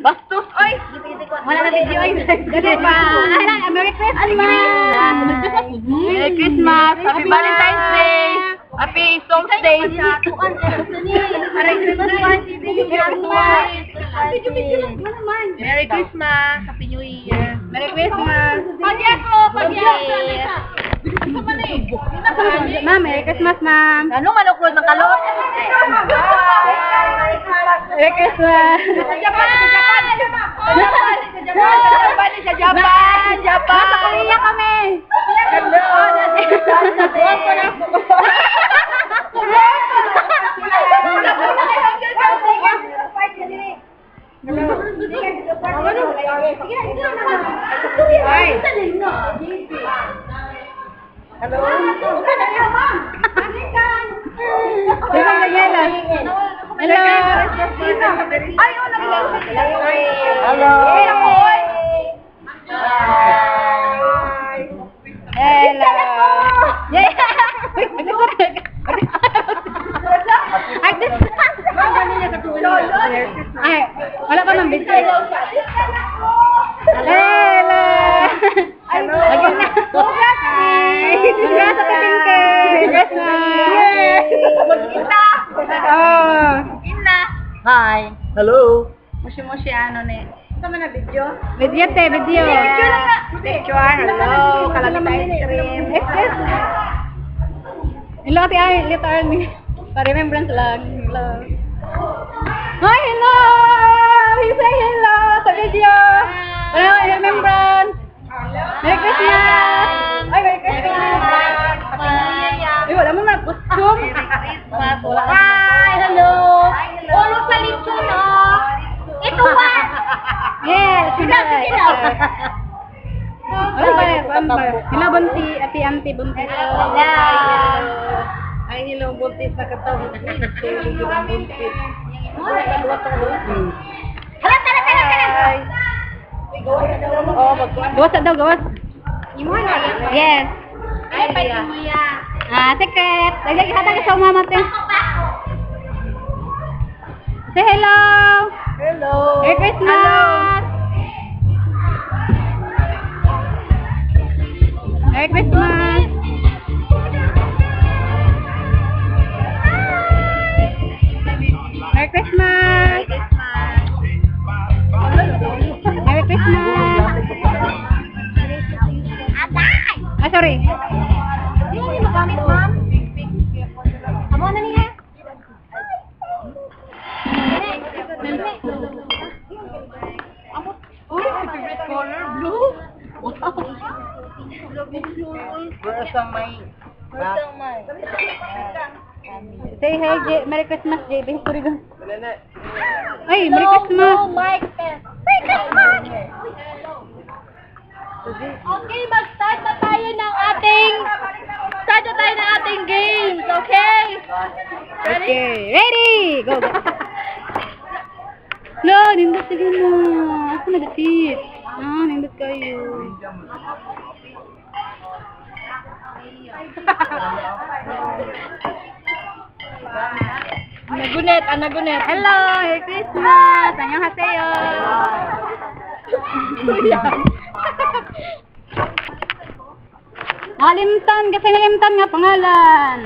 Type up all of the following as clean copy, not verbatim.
Bastos, oy! Wala na video, oy! Gano'n pa! Merry Christmas! Merry Christmas! Happy Valentine's Day! Happy Songs Day! Merry Christmas! Happy New Year! Merry Christmas! Ma'am, Merry Christmas, ma'am! Anong manukulot ng kalot? Merry Christmas! Sa Japan! Nasa Korea kami! Hello? Hello! Hello! Ay, wala pa ng biscuit. Hello! Hello! Congrats sa Pinke! Magkita! Oh! Hi! Hello! Mushi-mushi ano ne? Sama na video? Video te, video! Video, hello! Kalamit ice cream! Hello, ati ay, little Army. Pa-remembrance lang. Hello! Hi, hello! You say hello sa video! Hello, remembrance! Merry Christmas! Ay, Merry Christmas! Ay, wala mo mag-costume! Hi! Hello! Ulo sa lito, no? Ito ba? Yes! Wala ba yan? Hello, Bunti! Ati-anti, Bunti! Hello! Ay, hello, Buntis na katawag. Hello, Buntis! Hi! Gawas daw, gawas. Yes. Ay, pwede mo yan. Secret. Lagi hata ka sa umama te. Say hello. Hello. Merry Christmas. Merry Christmas. Merry Christmas. Merry Christmas! Ah, sorry. Hindi mo magamit, ma'am. Amo na niya. Oh, favorite color, blue. Where's ang may? Say hi, Merry Christmas, JB. Sorry, guys. Ay, Merry Christmas! Merry Christmas! Okay, mag-start na tayo ng ating games, okay? Okay, ready! Go, go! No, nindot sige mo. Ako nag-sit. Nindot kayo. Nagunet. Hello, Merry Christmas. Annyeonghaseyo. Nalimtan, kasi nalimtan nga pangalan.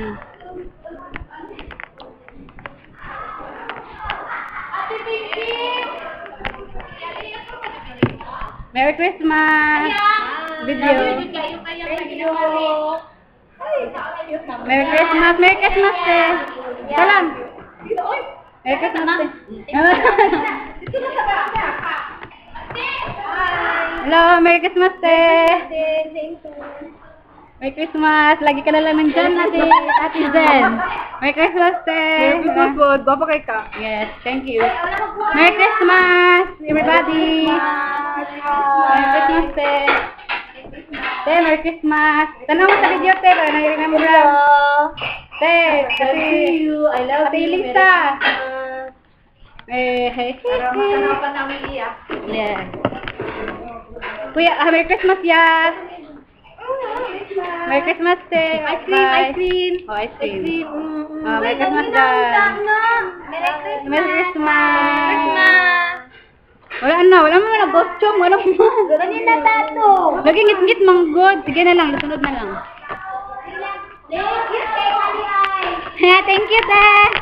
Merry Christmas. Video. Merry Christmas, Merry Christmas eh. Salam. Merry Christmas eh. Hello, Merry Christmas eh. Merry Christmas. Lagi ka na lang nandyan, Ate Zen. Merry Christmas eh. Merry Christmas po. Baba kay ka. Yes, thank you. Merry Christmas, everybody. Merry Christmas eh. Merry Christmas. Tanong mo sa video, te, para nai-remember. Te, kasi I love you, Lisa. Hey. Para makanaw pa namin iya. Yeah. Kuya, Merry Christmas, ya. Merry Christmas, te. Ice cream. Oh, ice cream. Merry Christmas, Dan. Merry Christmas. na. Wala mo na costume. Wala mo. Ganyan na tato. Lagi ngit-ngit manggod. Sige na lang. Sunod na lang. Thank you, kay Mali Ay. Thank you, te.